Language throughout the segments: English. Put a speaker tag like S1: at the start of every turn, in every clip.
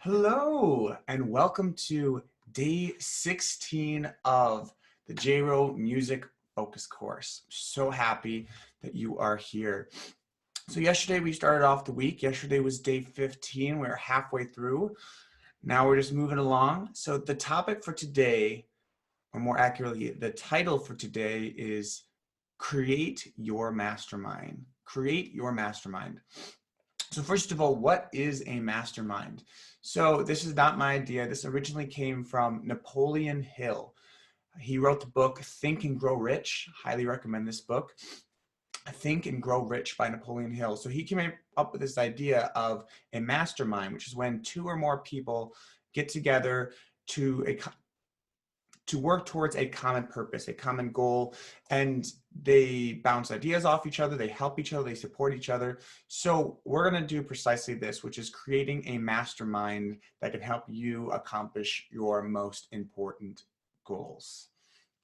S1: Hello, and welcome to day 16 of the JRO Music Focus course. So happy that you are here. So yesterday we started off the week. Yesterday was day 15. We're halfway through. Now we're just moving along. So the topic for today, or more accurately, the title for today is Create Your Mastermind. Create Your Mastermind. So first of all, what is a mastermind? So this is not my idea. This originally came from Napoleon Hill. He wrote the book Think and Grow Rich. Highly recommend this book. Think and Grow Rich by Napoleon Hill. So he came up with this idea of a mastermind, which is when two or more people get together to work towards a common purpose, a common goal, and they bounce ideas off each other, they help each other, they support each other. So we're gonna do precisely this, which is creating a mastermind that can help you accomplish your most important goals.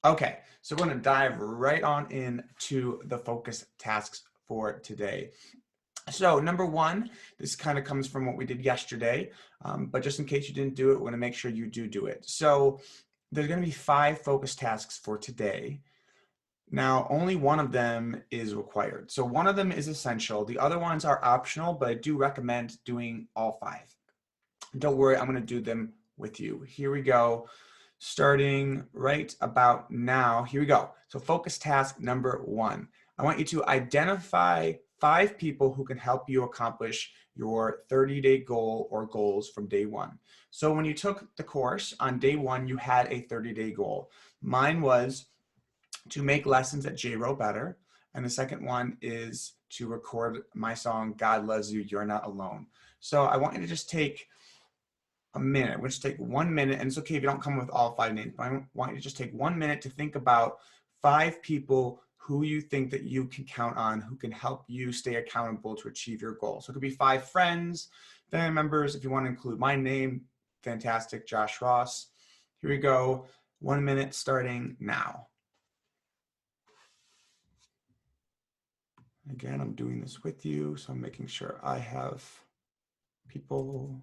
S1: Okay, so we're gonna dive right on into the focus tasks for today. So number one, this kind of comes from what we did yesterday, but just in case you didn't do it, we're gonna make sure you do it. So there's going to be 5 focus tasks for today. Now, only one of them is required. So one of them is essential. The other ones are optional, but I do recommend doing all 5. Don't worry, I'm going to do them with you. Here we go. Starting right about now. Here we go. So focus task number 1. I want you to identify 5 people who can help you accomplish your 30-day goal or goals from day 1. So when you took the course on day 1, you had a 30-day goal. Mine was to make lessons at JRO better. And the second one is to record my song, God Loves You, You're Not Alone. So I want you to just take a minute. We'll just take 1 minute, and it's okay if you don't come with all 5 names, but I want you to just take 1 minute to think about 5 people who you think that you can count on, who can help you stay accountable to achieve your goal. So it could be 5 friends, family members. If you want to include my name, fantastic, Josh Ross. Here we go. 1 minute starting now. Again, I'm doing this with you, so I'm making sure I have people.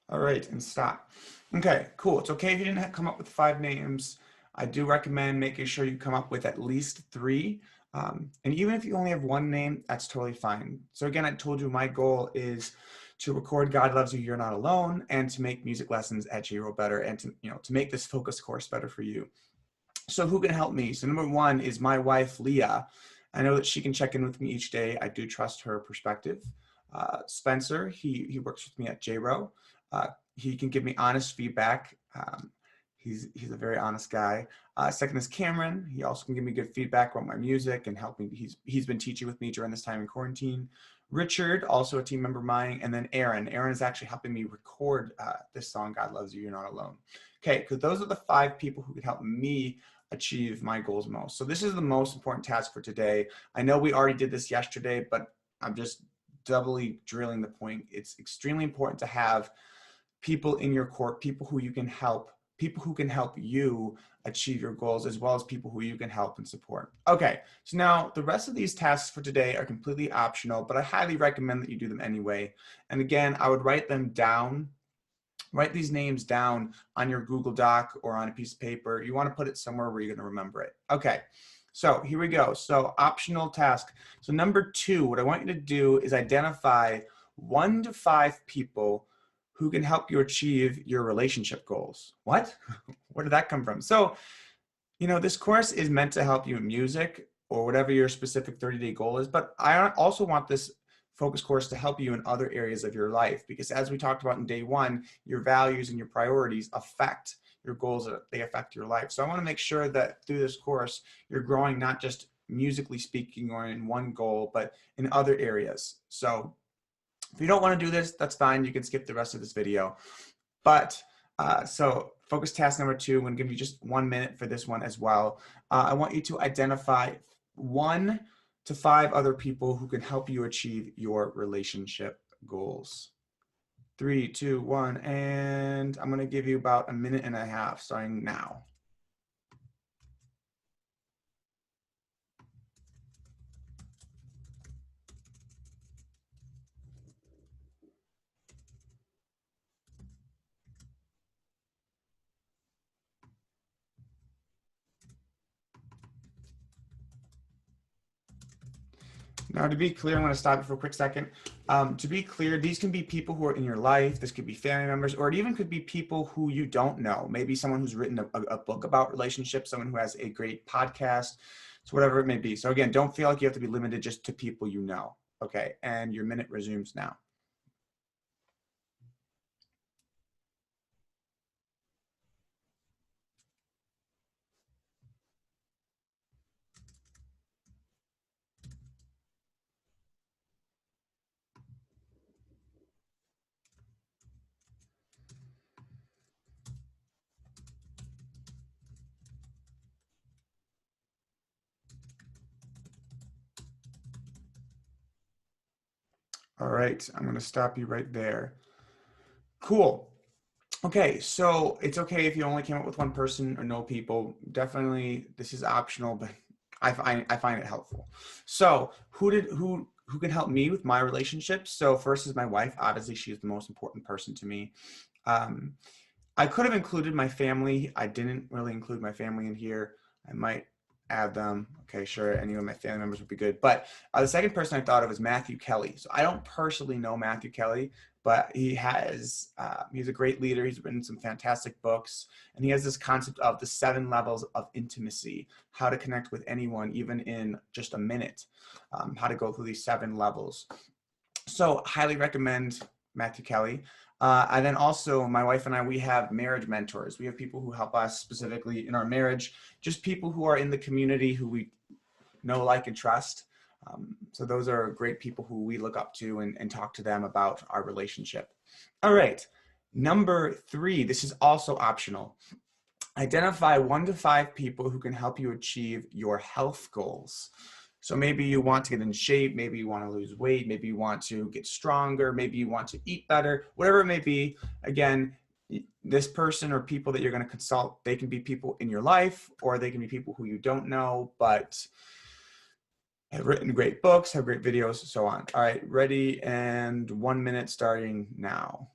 S1: All right, and stop. Okay, cool. It's okay if you didn't come up with 5 names. I do recommend making sure you come up with at least 3. And even if you only have 1 name, that's totally fine. So again, I told you my goal is to record God Loves You, You're Not Alone, and to make music lessons at JRO better, and to make this focus course better for you. So who can help me? So number 1 is my wife, Leah. I know that she can check in with me each day. I do trust her perspective. Spencer, he works with me at JRO. He can give me honest feedback. He's a very honest guy. Second is Cameron. He also can give me good feedback about my music and help me. He's been teaching with me during this time in quarantine. Richard, also a team member of mine, and then Aaron. Aaron is actually helping me record this song, God Loves You, You're Not Alone. Okay, because those are the 5 people who could help me achieve my goals most. So this is the most important task for today. I know we already did this yesterday, but I'm just doubly drilling the point. It's extremely important to have people in your court, people who you can help, people who can help you achieve your goals, as well as people who you can help and support. Okay, so now the rest of these tasks for today are completely optional, but I highly recommend that you do them anyway. And again, I would write them down. Write these names down on your Google Doc or on a piece of paper. You want to put it somewhere where you're going to remember it. Okay, so here we go. So optional task. So number 2, what I want you to do is identify 1 to 5 people who can help you achieve your relationship goals. What? Where did that come from? So, this course is meant to help you in music or whatever your specific 30-day goal is, but I also want this focus course to help you in other areas of your life, because as we talked about in day 1, your values and your priorities affect your goals, they affect your life. So I want to make sure that through this course, you're growing not just musically speaking or in one goal, but in other areas. So if you don't want to do this, that's fine. You can skip the rest of this video. But so focus task number 2, I'm going to give you just 1 minute for this one as well. I want you to identify 1 to 5 other people who can help you achieve your relationship goals. 3, 2, 1, and I'm going to give you about 1.5 minutes starting now. Now, to be clear, I'm going to stop you for a quick second. To be clear, these can be people who are in your life. This could be family members, or it even could be people who you don't know. Maybe someone who's written a book about relationships, someone who has a great podcast, so whatever it may be. So again, don't feel like you have to be limited just to people you know. Okay, and your minute resumes now. All right, I'm going to stop you right there. Cool. Okay, so it's okay if you only came up with 1 person or no people. Definitely, this is optional, but I find it helpful. So who can help me with my relationships? So first is my wife. Obviously, she's the most important person to me. Um, I could have included my family. I didn't really include my family in here. I might add them. Okay, sure. Any of my family members would be good. But the second person I thought of was Matthew Kelly. So I don't personally know Matthew Kelly, but he's a great leader. He's written some fantastic books, and he has this concept of the 7 levels of intimacy, how to connect with anyone, even in just a minute, how to go through these 7 levels. So highly recommend Matthew Kelly. And then also my wife and I, we have marriage mentors. We have people who help us specifically in our marriage, just people who are in the community who we know, like, and trust. So those are great people who we look up to and talk to them about our relationship. All right, number 3, this is also optional. Identify 1 to 5 people who can help you achieve your health goals. So maybe you want to get in shape, maybe you want to lose weight, maybe you want to get stronger, maybe you want to eat better, whatever it may be. Again, this person or people that you're going to consult, they can be people in your life, or they can be people who you don't know, but have written great books, have great videos, so on. All right, ready, and 1 minute starting now.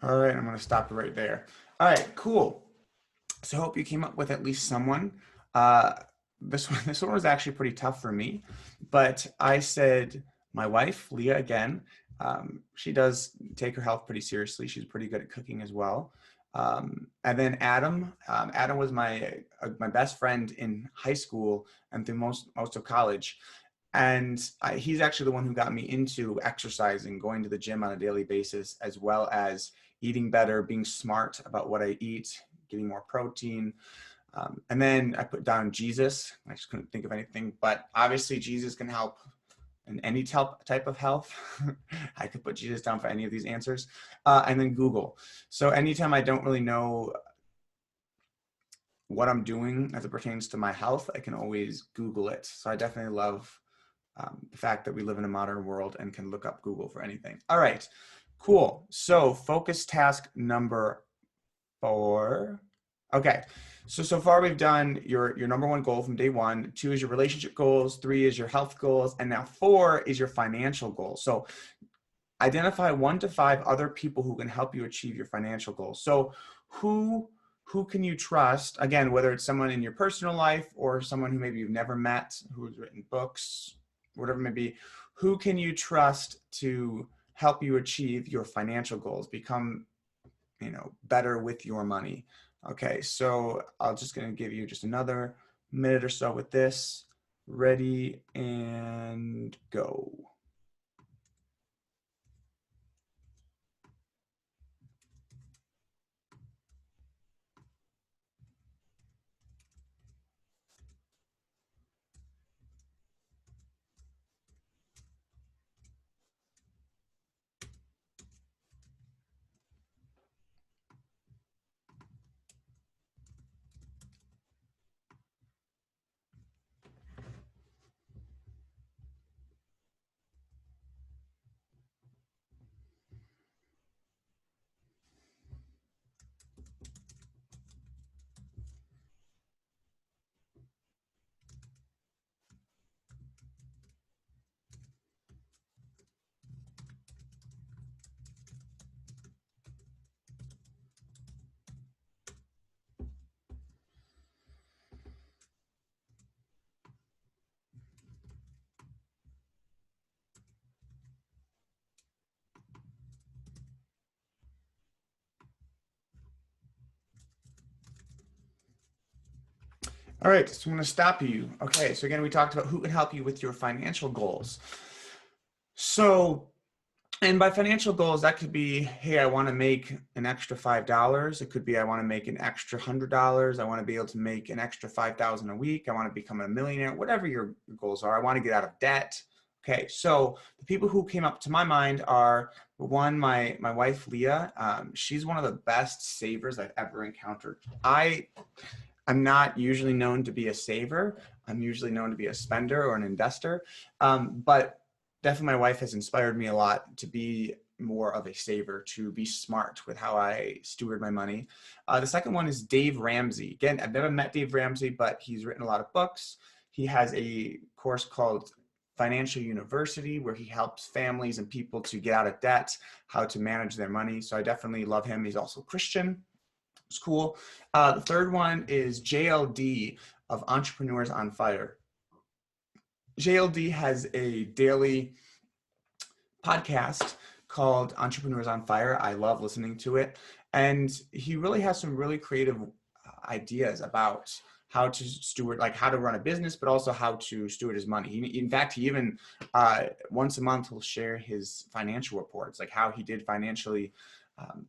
S1: All right, I'm going to stop it right there. All right, cool. So I hope you came up with at least someone. Uh, this one was actually pretty tough for me, but I said my wife, Leah, again. She does take her health pretty seriously. She's pretty good at cooking as well. And then Adam. Adam was my best friend in high school and through most of college. And he's actually the one who got me into exercising, going to the gym on a daily basis, as well as eating better, being smart about what I eat, getting more protein. And then I put down Jesus. I just couldn't think of anything, but obviously Jesus can help in any type of health. I could put Jesus down for any of these answers. And then Google. So anytime I don't really know what I'm doing as it pertains to my health, I can always Google it. So I definitely love the fact that we live in a modern world and can look up Google for anything. All right, cool. So focus task number 4. Okay, so far we've done your number 1 goal from day 1. 2 is your relationship goals. 3 is your health goals. And now 4 is your financial goals. So identify 1 to 5 other people who can help you achieve your financial goals. So who who can you trust? Again, whether it's someone in your personal life or someone who maybe you've never met, who's written books, whatever it may be, who can you trust to help you achieve your financial goals, become, better with your money? Okay, so I'm just going to give you just another minute or so with this. Ready and go. All right, so I'm going to stop you. Okay, so again, we talked about who can help you with your financial goals. So, and by financial goals, that could be, hey, I want to make an extra $5. It could be, I want to make an extra $100. I want to be able to make an extra 5,000 a week. I want to become a millionaire, whatever your goals are. I want to get out of debt. Okay, so the people who came up to my mind are, one, my wife, Leah. She's one of the best savers I've ever encountered. I'm not usually known to be a saver. I'm usually known to be a spender or an investor. But definitely my wife has inspired me a lot to be more of a saver, to be smart with how I steward my money. The second one is Dave Ramsey. Again, I've never met Dave Ramsey, but he's written a lot of books. He has a course called Financial University where he helps families and people to get out of debt, how to manage their money. So I definitely love him. He's also Christian. It's cool. The third one is JLD of Entrepreneurs on Fire. JLD has a daily podcast called Entrepreneurs on Fire. I love listening to it. And he really has some really creative ideas about how to steward, like how to run a business, but also how to steward his money. In fact, he even once a month will share his financial reports, like how he did financially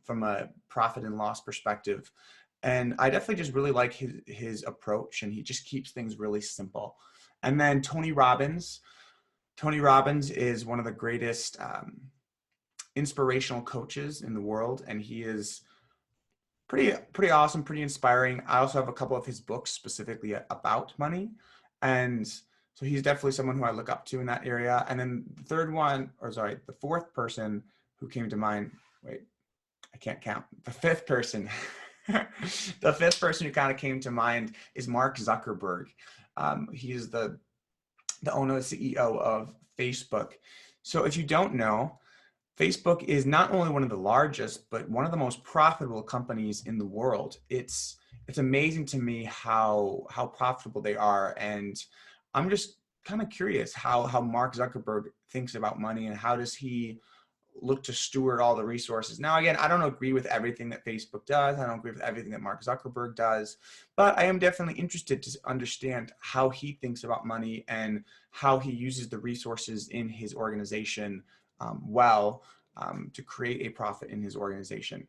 S1: from a profit and loss perspective. And I definitely just really like his approach, and he just keeps things really simple. And then Tony Robbins. Tony Robbins is one of the greatest inspirational coaches in the world, and he is pretty awesome, pretty inspiring. I also have a couple of his books specifically about money, and so he's definitely someone who I look up to in that area. And then the fourth person who came to mind, wait, I can't count. The fifth person, the fifth person who kind of came to mind is Mark Zuckerberg. He is the owner and CEO of Facebook. So if you don't know, Facebook is not only one of the largest, but one of the most profitable companies in the world. It's amazing to me how profitable they are, and I'm just kind of curious how Mark Zuckerberg thinks about money, and how does he look to steward all the resources. Now, again, I don't agree with everything that Facebook does. I don't agree with everything that Mark Zuckerberg does, but I am definitely interested to understand how he thinks about money and how he uses the resources in his organization to create a profit in his organization.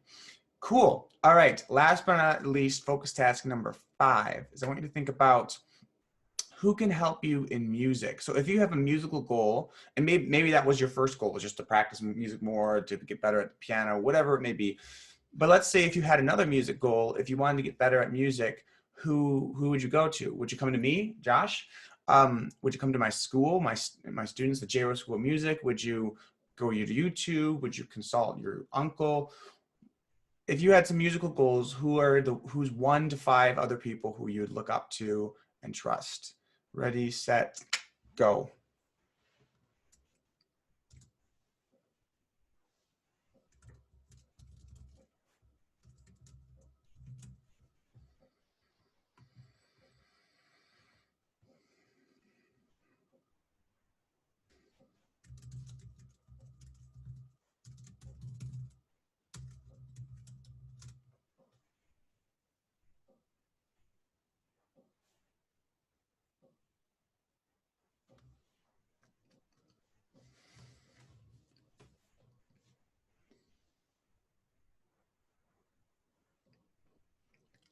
S1: Cool. All right. Last but not least, focus task number 5 is I want you to think about who can help you in music. So if you have a musical goal, and maybe that was your first goal, was just to practice music more, to get better at the piano, whatever it may be. But let's say if you had another music goal, if you wanted to get better at music, who would you go to? Would you come to me, Josh? Would you come to my school, my students, the J-Row School of Music? Would you go to YouTube? Would you consult your uncle? If you had some musical goals, who's 1 to 5 other people who you would look up to and trust? Ready, set, go.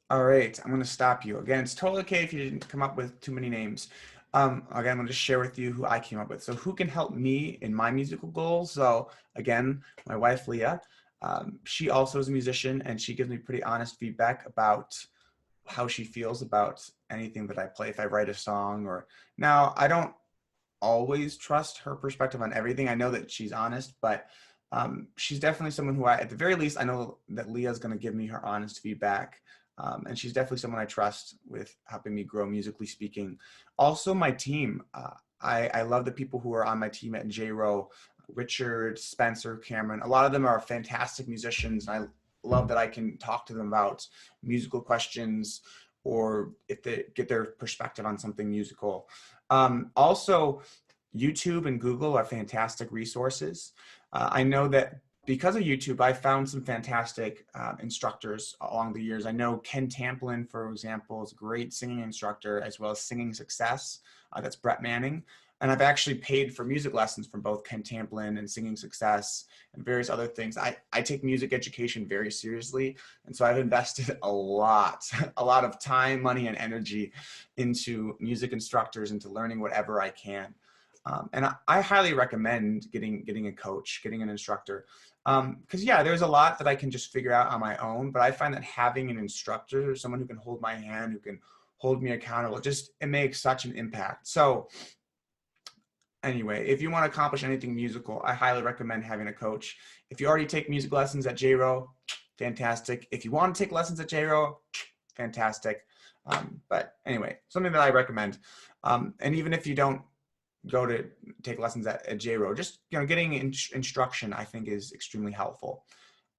S1: All right, I'm going to stop you. Again, it's totally okay if you didn't come up with too many names. Again, I'm going to share with you who I came up with. So who can help me in my musical goals? So again, my wife, Leah, she also is a musician, and she gives me pretty honest feedback about how she feels about anything that I play. If I write a song or now, I don't always trust her perspective on everything. I know that she's honest, but she's definitely someone who at the very least, I know that Leah's going to give me her honest feedback. And she's definitely someone I trust with helping me grow musically speaking. Also, my team. I love the people who are on my team at JRO, Richard, Spencer, Cameron. A lot of them are fantastic musicians. And I love that I can talk to them about musical questions or if they get their perspective on something musical. Also, YouTube and Google are fantastic resources. I know that because of YouTube, I found some fantastic instructors along the years. I know Ken Tamplin, for example, is a great singing instructor, as well as Singing Success. That's Brett Manning. And I've actually paid for music lessons from both Ken Tamplin and Singing Success and various other things. I take music education very seriously. And so I've invested a lot of time, money, and energy into music instructors, into learning whatever I can. And I highly recommend getting a coach, getting an instructor. Because yeah, there's a lot that I can just figure out on my own, but I find that having an instructor, someone who can hold my hand, who can hold me accountable, it makes such an impact. So anyway, if you want to accomplish anything musical, I highly recommend having a coach. If you already take music lessons at JRO, fantastic. If you want to take lessons at JRO, fantastic. But anyway, something that I recommend. And even if you don't go to take lessons at JRO, just getting instruction, I think, is extremely helpful.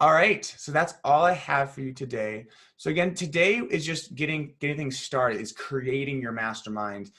S1: All right, so that's all I have for you today. So again, today is just getting things started, is creating your mastermind.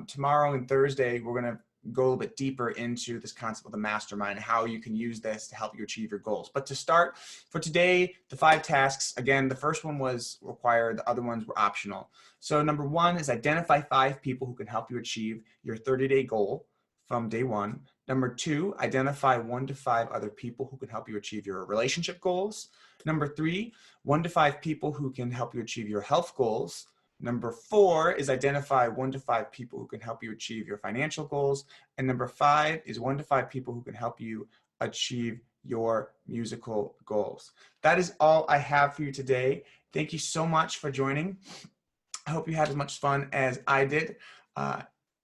S1: Tomorrow and Thursday, we're going to go a little bit deeper into this concept of the mastermind, how you can use this to help you achieve your goals. But to start, for today, the 5 tasks, again, the first one was required, the other ones were optional. So number 1 is identify 5 people who can help you achieve your 30-day goal from day 1. Number 2, identify 1 to 5 other people who can help you achieve your relationship goals. Number 3, 1 to 5 people who can help you achieve your health goals. Number 4 is identify 1 to 5 people who can help you achieve your financial goals. And number 5 is 1 to 5 people who can help you achieve your musical goals. That is all I have for you today. Thank you so much for joining. I hope you had as much fun as I did.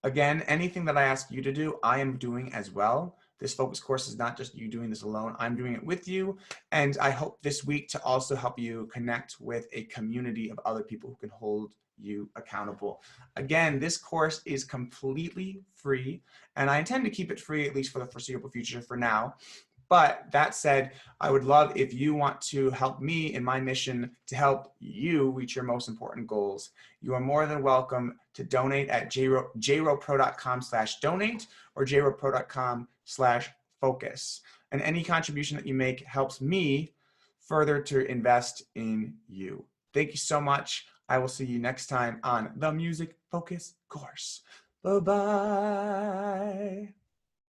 S1: Again, anything that I ask you to do, I am doing as well. This focus course is not just you doing this alone. I'm doing it with you. And I hope this week to also help you connect with a community of other people who can hold you accountable. Again, this course is completely free, and I intend to keep it free at least for the foreseeable future for now. But that said, I would love if you want to help me in my mission to help you reach your most important goals. You are more than welcome to donate at jropro.com/donate or jropro.com/focus. And any contribution that you make helps me further to invest in you. Thank you so much. I will see you next time on the Music Focus course. Bye-bye.